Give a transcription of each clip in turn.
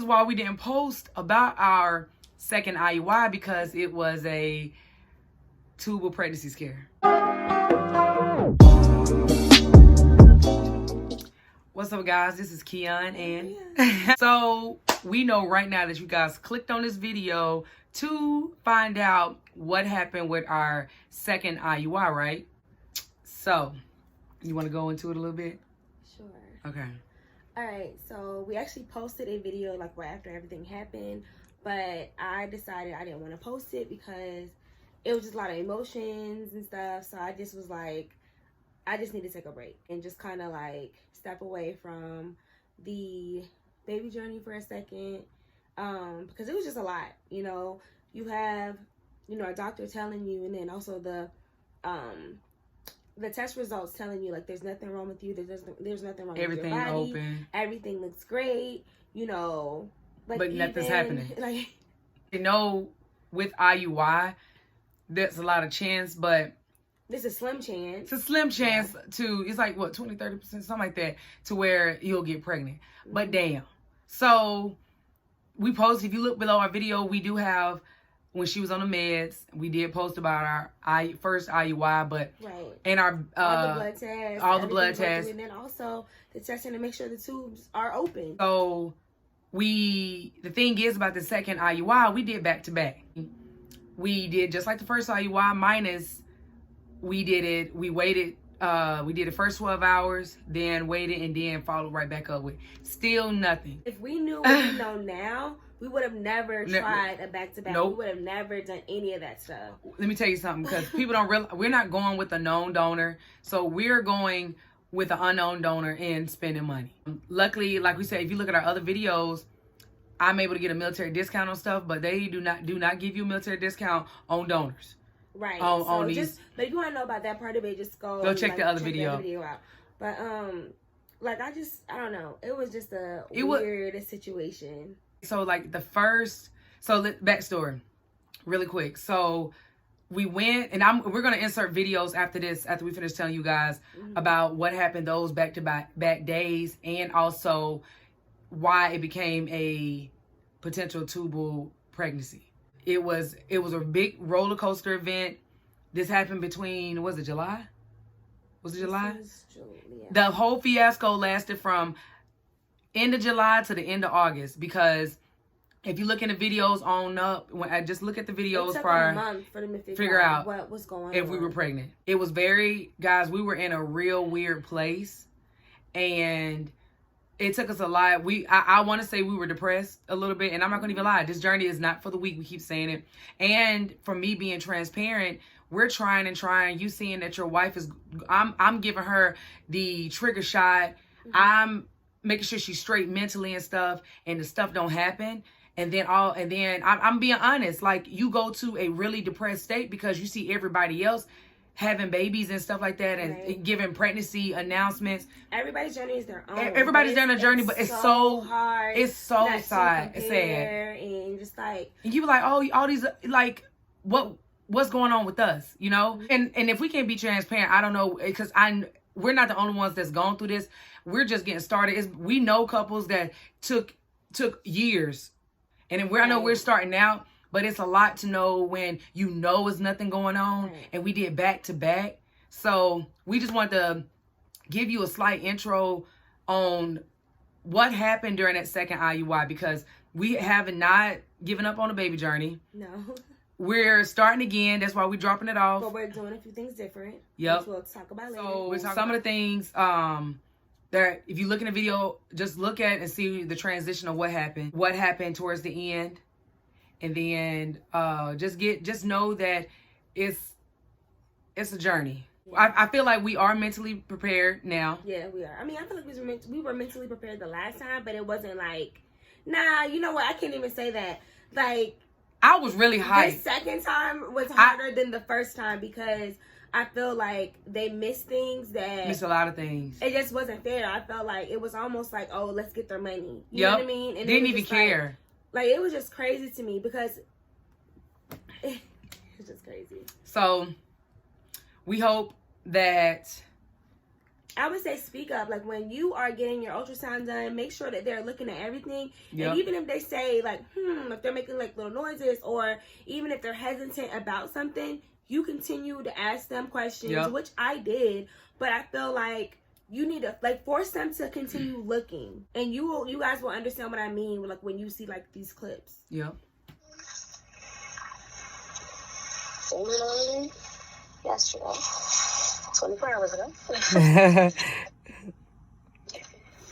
of all, we didn't post about our second IUI because it was a tubal pregnancy scare. What's up, guys? This is Keon, and so we know right now that you guys clicked on this video to find out what happened with our second IUI, right? So, you want to go into it a little bit? Sure. Okay. All right, so we actually posted a video like right after everything happened, but I decided I didn't want to post it because it was just a lot of emotions and stuff. So I just was like, I just need to take a break and just kind of like step away from the baby journey for a second, because it was just a lot. You know, you have, a doctor telling you, and then also the test results telling you like there's nothing wrong with you, there's nothing wrong with your body, open, everything looks great, like, but nothing's happening. Like, with IUI, there's a lot of chance, but it's a slim chance. It's a slim chance to, it's like what, 20-30%, something like that, to where you'll get pregnant. Mm-hmm. But damn. So we posted, if you look below our video, we do have, when she was on the meds, we did post about our first IUI, but and our all the blood tests, and then also the testing to make sure the tubes are open. So the thing is about the second IUI, we did back to back. We did just like the first IUI, minus we waited, we did the first 12 hours, then waited, and then followed right back up with still nothing. If we knew what we know now, we would have never tried a back-to-back. Nope. We would have never done any of that stuff. Let me tell you something, because people don't realize, we're not going with a known donor. So we're going with an unknown donor and spending money. Luckily, like we said, if you look at our other videos, I'm able to get a military discount on stuff, but they do not give you a military discount on donors. Right. On these, but if you want to know about that part of it, just go check the other video. Out. But like I don't know. It was just a weird situation. So like backstory, really quick. So we went, and we're gonna insert videos after this, after we finish telling you guys about what happened those back days, and also why it became a potential tubal pregnancy. It was a big roller coaster event. This happened between, was it July? Was it July? Yeah. The whole fiasco lasted from end of July to the end of August, because if you look in the videos on up, when I just look at the videos it took prior, a month for them to figure out what was going on. If we were pregnant. It was guys, we were in a real weird place, and it took us a lot. I want to say we were depressed a little bit, and I'm not going to even lie. This journey is not for the weak. We keep saying it. And for me being transparent, we're trying and trying. You seeing that your wife is, I'm giving her the trigger shot. Mm-hmm. I'm making sure she's straight mentally and stuff, and the stuff don't happen. And then I'm being honest. Like, you go to a really depressed state because you see everybody else having babiys and stuff like that, and giving pregnancy announcements. Everybody's journey is their own. Everybody's doing a journey, but it's so hard. It's so sad. It's sad. And just like, and you be like, oh, all these, like, what's going on with us, And if we can't be transparent, I don't know, because we're not the only ones that's gone through this. We're just getting started. We know couples that took years, and then I know we're starting out. But it's a lot to know when there's nothing going on, and we did back to back. So we just want to give you a slight intro on what happened during that second IUI, because we have not given up on the baby journey. No. We're starting again. That's why we're dropping it off. But we're doing a few things different. Yep. Which we'll talk about later. So some of the things that, if you look in the video, just look at and see the transition of what happened towards the end. And then just know that it's a journey. Yeah. I feel like we are mentally prepared now. Yeah, we are. I mean, I feel like we were mentally prepared the last time, but it wasn't like, nah, you know what? I can't even say that. Like, I was really hyped. The second time was harder than the first time, because I feel like they missed things missed a lot of things. It just wasn't fair. I felt like it was almost like, oh, let's get their money. You know what I mean? And didn't even care. Like, it was just crazy to me, because it's just crazy. So we hope that I would say speak up. Like, when you are getting your ultrasound done, make sure that they're looking at everything. Yep. And even if they say, like, if they're making, like, little noises, or even if they're hesitant about something, you continue to ask them questions, Yep. which I did. But I feel like you need to, like, force them to continue looking. And you guys will understand what I mean, like, when you see, like, these clips. Yep. Similarly, yesterday, 24 hours ago.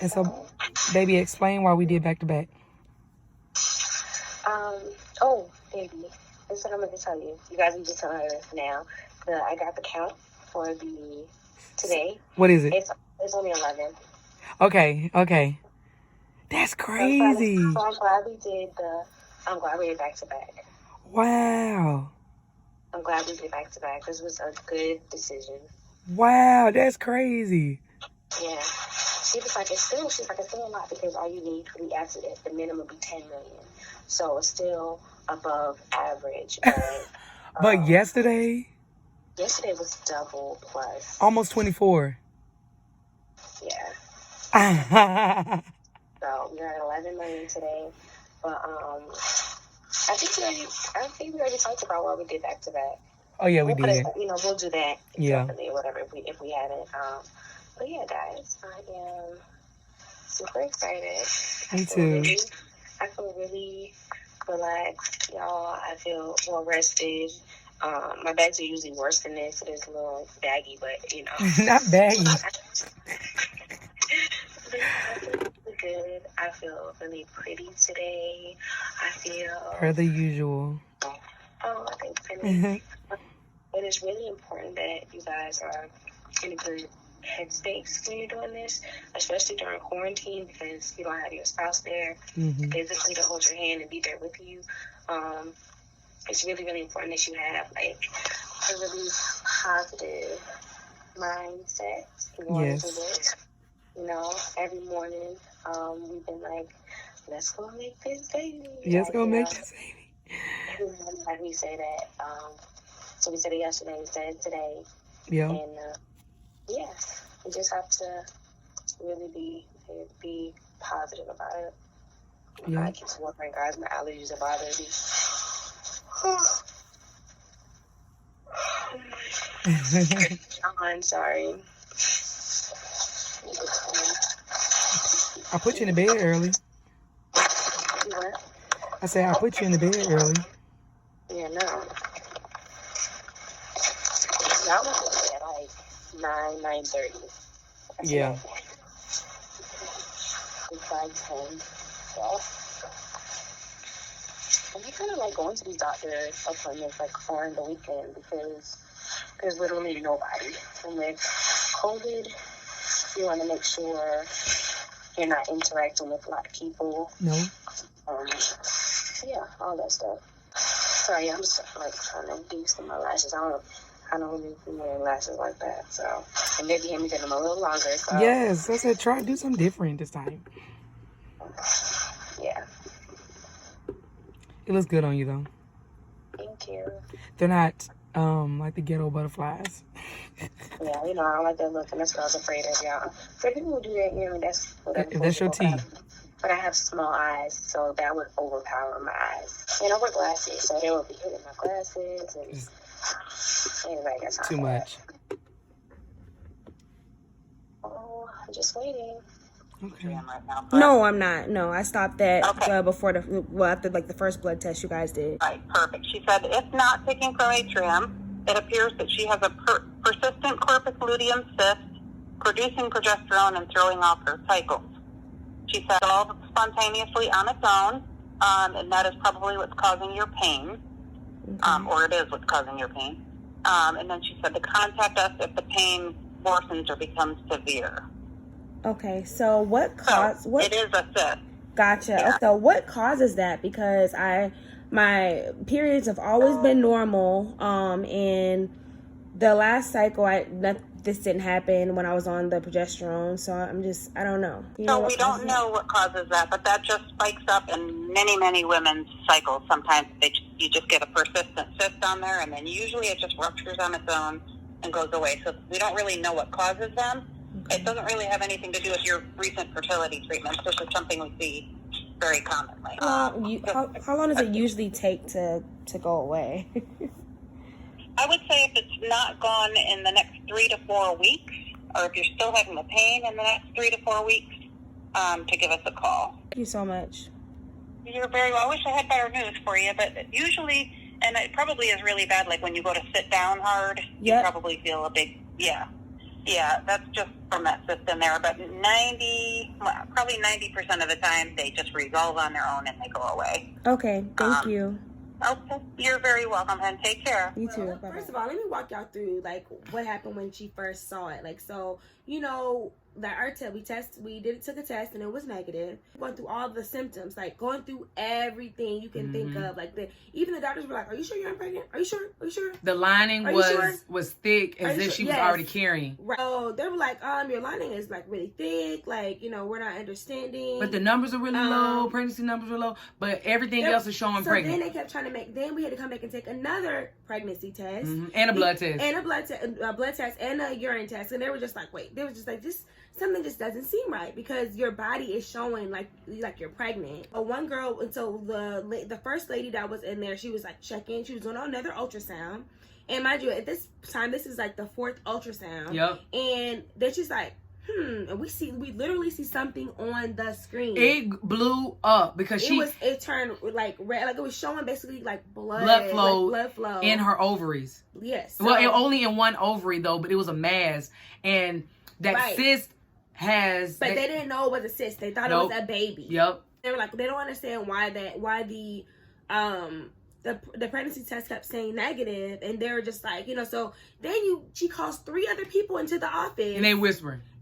And so, baby, explain why we did back to back. Oh, baby, this is what I'm going to tell you. You guys need to tell her now. I got the count for today. What is it? It's only 11. Okay. That's crazy. So I'm glad we did back to back. Wow. I'm glad we did back to back. This was a good decision. Wow, that's crazy. Yeah. She's like, it's still a lot, because all you need for the accident, the minimum be 10 million. So it's still above average. But yesterday was double plus. almost 24. Yeah. Oh So we're at 11 million today. But I think we already talked about what we did back to back. yeah, we did. We'll do that. Yeah. Definitely, or whatever, if we haven't. But yeah, guys, I am super excited. Me too. I feel really relaxed, y'all. I feel well rested. My bags are usually worse than this. It is a little baggy, but Not baggy. I feel really good. I feel really pretty today. I feel Per the usual. Oh, thanks, Penny. It is really important that you guys are in a good headspace when you're doing this, especially during quarantine, because you don't have your spouse there physically to hold your hand and be there with you. It's really, really important that you have like a really positive mindset going into this. Every morning we've been like, let's go make this baby. Let's go make this baby. Every morning, like we say that. So we said it yesterday, we said it today. Yeah. And yeah, we just have to really be positive about it. Yeah. I keep wondering, guys, my allergies are bothering me. I'm sorry. I put you in the bed early. What? I said I put you in the bed early. Yeah, no. I was at like 9:30. Yeah. It's like 10. So. And I kind of like going to these doctor appointments like on the weekend, because there's literally nobody. And with COVID, you want to make sure you're not interacting with a lot of people. No. Yeah, all that stuff. Sorry, I'm just like trying to do some of my lashes. I don't really be wearing lashes like that, so. And maybe him getting them a little longer, so. Yes, I said try to do something different this time. Yeah. It looks good on you though. Thank you. They're not like the ghetto butterflies. Yeah, I don't like that look, and that's what I was afraid of, y'all. For people who do that, that's whatever. If that's your tea. But I have small eyes, so that would overpower my eyes. And I wear glasses, so they would be hitting my glasses. And anyway, that's Too much. Oh, I'm just waiting. Okay. No, I'm not. No, I stopped that before after like the first blood test you guys did. Right, perfect. She said, if not taking from atrium, it appears that she has a persistent corpus luteum cyst, producing progesterone and throwing off her cycles. She said, all spontaneously on its own, and that is probably what's causing your pain, or it is what's causing your pain. And then she said to contact us if the pain worsens or becomes severe. Okay, so what it is a cyst. Gotcha. Yeah. So what causes that? Because my periods have always been normal, and the last cycle this didn't happen when I was on the progesterone, so I don't know. So we don't know what causes that, but that just spikes up in many, many women's cycles. Sometimes you just get a persistent cyst on there, and then usually it just ruptures on its own and goes away. So we don't really know what causes them. It doesn't really have anything to do with your recent fertility treatments. This is something we see very commonly. How long does it usually take to go away? I would say if it's not gone in the next 3 to 4 weeks, or if you're still having the pain in the next 3 to 4 weeks, to give us a call. Thank you so much. You're very well. I wish I had better news for you, but usually, and it probably is really bad, like when you go to sit down hard, you probably feel a big, yeah, that's just from that system there. But probably 90% of the time, they just resolve on their own and they go away. Okay, thank you. Okay, you're very welcome, and take care. You too. Bye-bye. First of all, let me walk y'all through like what happened when she first saw it. Like, so you know that our test, we took a test and it was negative. Going through all the symptoms, like going through everything you can think of. Like even the doctors were like, "Are you sure you're pregnant? Are you sure? Are you sure?" The lining was thick, as if she was already carrying. Right. So they were like, your lining is like really thick. Like, you know, we're not understanding. But the numbers are really low. Pregnancy numbers are low, but everything else is showing pregnant. Then they kept trying to then we had to come back and take another pregnancy test and a blood test, and a blood test, and a urine test. And they were just like, wait, they were just like, something just doesn't seem right, because your body is showing like you're pregnant. But one girl, and so the first lady that was in there, she was like checking. She was doing another ultrasound, and mind you, at this time, this is like the 4th ultrasound. Yep. And then she's like, and we literally see something on the screen. It blew up because it turned like red, like it was showing basically like blood flow in her ovaries. Yes. Well, only in one ovary though, but it was a mass, and that cyst has. But they didn't know it was a cyst. They thought it was a baby. Yep. They were like, they don't understand why the pregnancy test kept saying negative, and they were just like, you know. So then she calls 3 other people into the office,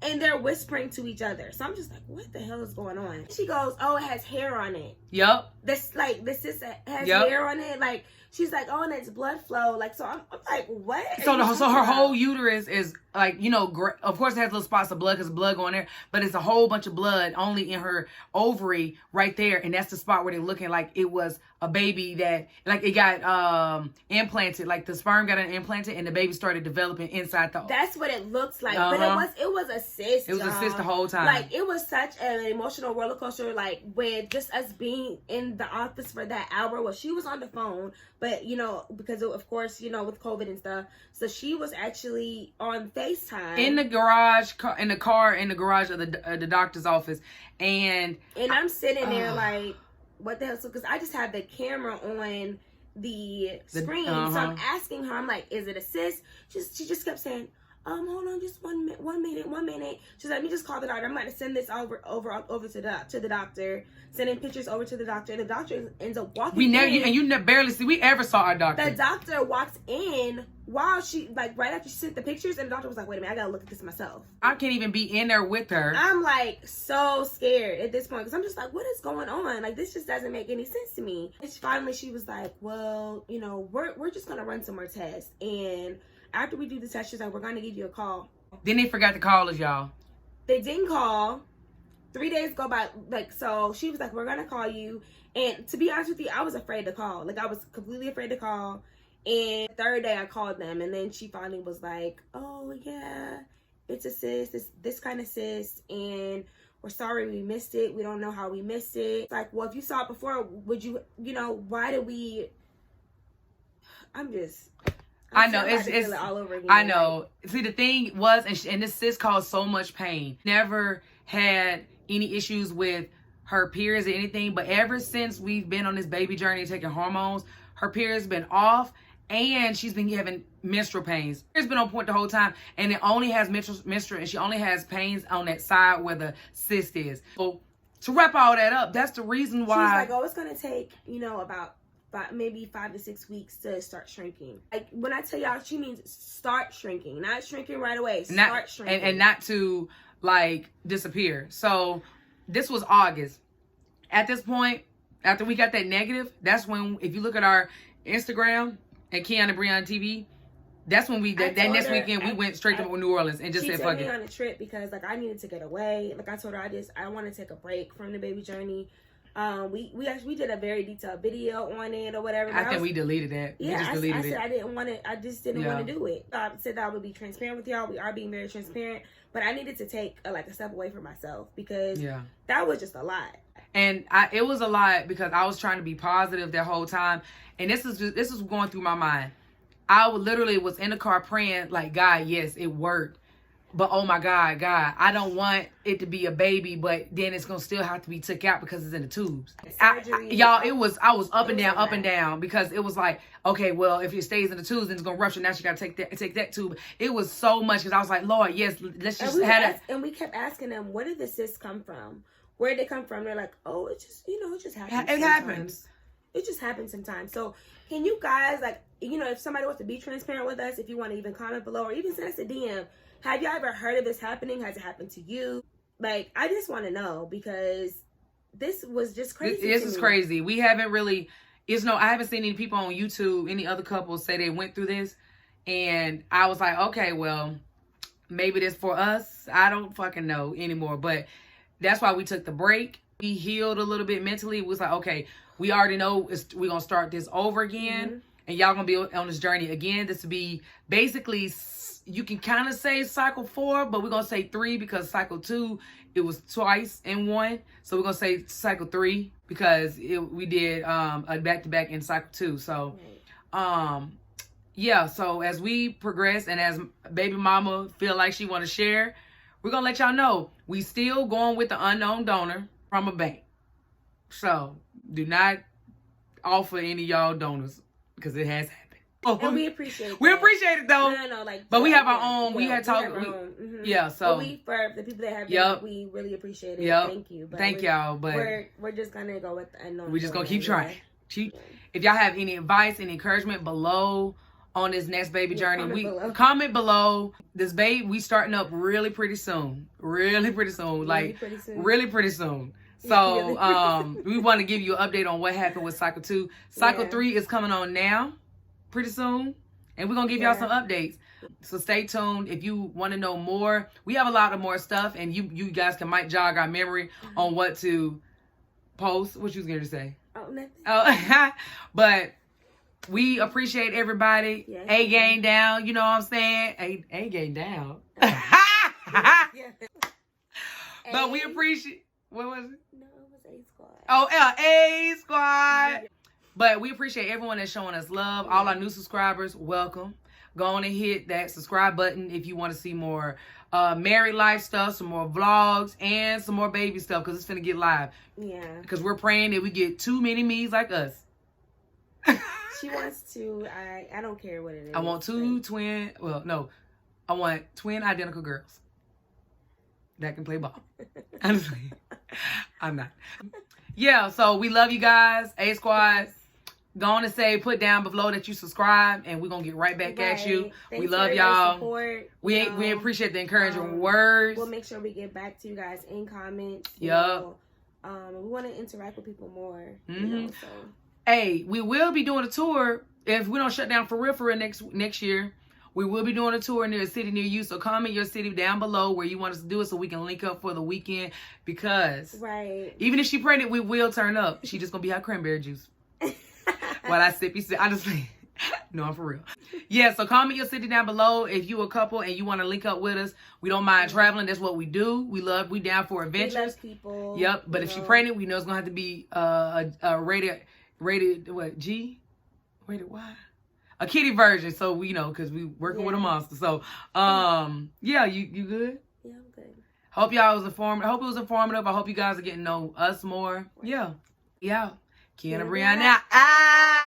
and they're whispering to each other. So I'm just like, what the hell is going on? She goes, oh, it has hair on it. Yep. This cyst has hair on it. Like, she's like, oh, and it's blood flow. Like, so I'm like, what? So her whole uterus is like, you know, of course it has little spots of blood because blood going there, but it's a whole bunch of blood only in her ovary right there, and that's the spot where they're looking like it was a baby that, like, it got implanted, like the sperm got implanted and the baby started developing inside the. That's what it looks like, but it was a cyst. It was a cyst the whole time. Like, it was such an emotional roller coaster. Like, with just us being in the office for that hour. Well, she was on the phone, but you know, because of course, you know, with COVID and stuff, so she was actually on FaceTime in the garage, in the garage of the doctor's office, and I'm sitting there like, what the hell? So, because I just have the camera on the screen, so I'm asking her, I'm like, is it a cyst? She just kept saying, hold on, just one minute. She's like, let me just call the doctor. I'm going to send this over to the doctor, sending pictures over to the doctor. And the doctor ends up walking in. We ever saw our doctor. The doctor walks in while she, like, right after she sent the pictures, and the doctor was like, wait a minute, I got to look at this myself. I can't even be in there with her. I'm like so scared at this point, because I'm just like, what is going on? Like, this just doesn't make any sense to me. And finally she was like, well, you know, we're just going to run some more tests, and after we do the test, she's like, we're going to give you a call. Then they forgot to call us, y'all. They didn't call. 3 days go by. Like, so she was like, we're going to call you. And to be honest with you, I was afraid to call. Like, I was completely afraid to call. And the 3rd day I called them. And then she finally was like, oh, yeah, it's a cyst. It's this kind of cyst. And we're sorry we missed it. We don't know how we missed it. It's like, well, if you saw it before, would you know, why did we... I know it's all over again. I know. See, the thing was, and this cyst caused so much pain. Never had any issues with her periods or anything, but ever since we've been on this baby journey taking hormones, her period's been off, and she's been having menstrual pains. It's been on point the whole time, and it only has menstrual, and she only has pains on that side where the cyst is. So to wrap all that up, that's the reason why. She's like, oh, it's gonna take, you know, about maybe 5 to 6 weeks to start shrinking. Like, when I tell y'all, she means start shrinking, not shrinking right away. Start shrinking, and not to like disappear. So this was August. At this point, after we got that negative, that's when, if you look at our Instagram at Kiana Breon TV, that's when that next weekend we went straight to New Orleans and just said fuck it. She took me on a trip because, like, I needed to get away. Like, I told her I want to take a break from the baby journey. We did a very detailed video on it or whatever. I think we deleted that. Yeah, I said I didn't want to. I just didn't want to do it. I said that I would be transparent with y'all. We are being very transparent, but I needed to take a step away from myself because that was just a lot. And it was a lot because I was trying to be positive that whole time, and this was going through my mind. I literally was in the car praying like, God, yes, it worked. But oh my God, I don't want it to be a baby, but then it's gonna still have to be took out because it's in the tubes. Y'all, I was up and down because it was like, okay, well, if it stays in the tubes, then it's gonna rupture. Now she gotta take that tube. It was so much because I was like, Lord, yes, let's just have it. And we kept asking them, where did the cysts come from? Where did they come from? They're like, oh, it just happens. It happens. It just happens sometimes. So can you guys, if somebody wants to be transparent with us, if you want to even comment below or even send us a DM. Have you ever heard of this happening? Has it happened to you? I just want to know because this was just crazy. This is crazy. We haven't really, I haven't seen any people on YouTube, any other couples say they went through this. And I was like, okay, well, maybe this for us. I don't fucking know anymore. But that's why we took the break. We healed a little bit mentally. It was like, okay, we already know we're going to start this over again. Mm-hmm. And y'all going to be on this journey again. This will be basically, you can kind of say cycle 4, but we're going to say 3 because cycle 2, it was twice in one. So we're going to say cycle 3 because we did a back-to-back in cycle 2. So, yeah. So as we progress and as baby mama feel like she want to share, we're going to let y'all know we still going with the unknown donor from a bank. So do not offer any of y'all donors because it has happened. And we appreciate it. We appreciate it though. No, but we have our own. We had talked. Yeah, so for the people that have we really appreciate it. Thank you. But thank y'all. But we're just gonna go with the unknown. We're just gonna keep trying. If y'all have any advice, any encouragement below on this next baby journey, comment below. This baby we starting up really pretty soon. Really pretty soon. Really pretty soon. So we want to give you an update on what happened with cycle 2. Cycle 3 is coming on now. Pretty soon, and we're gonna give y'all some updates, so stay tuned. If you want to know more, we have a lot of more stuff, and you guys might jog our memory on what to post. What you was gonna say? Oh, nothing. Oh, but we appreciate everybody. A game down, you know what I'm saying? A game down. But we appreciate. What was it? No, it was A Squad. Oh, A Squad. But we appreciate everyone that's showing us love. All our new subscribers, welcome. Go on and hit that subscribe button if you want to see more married life stuff, some more vlogs, and some more baby stuff because it's finna get live. Yeah. Because we're praying that we get too many me's like us. She wants to. I don't care what it is. I want I want twin identical girls that can play ball. Honestly, I'm not. Yeah, so we love you guys. A Squad. Go on and put down below that you subscribe, and we're gonna get right back at you. We love y'all. We appreciate the encouraging words. We'll make sure we get back to you guys in comments. Yep. We want to interact with people more. Mm-hmm. Hey, we will be doing a tour if we don't shut down for real next year. We will be doing a tour near a city near you. So comment your city down below where you want us to do it so we can link up for the weekend. Because even if she's pregnant, we will turn up. She just gonna be hot cranberry juice. While I sippy. I just no, I'm for real. Yeah, so comment your city down below if you a couple and you want to link up with us. We don't mind traveling. That's what we do. We down for adventures. We love people. Yep. But if she's pregnant, we know it's gonna have to be a rated what G? Rated Y? A kitty version. So we because we working with a monster. So yeah, you good? Yeah, I'm good. Hope y'all was informative. I hope it was informative. I hope you guys are getting to know us more. Yeah. Kiana Brianna.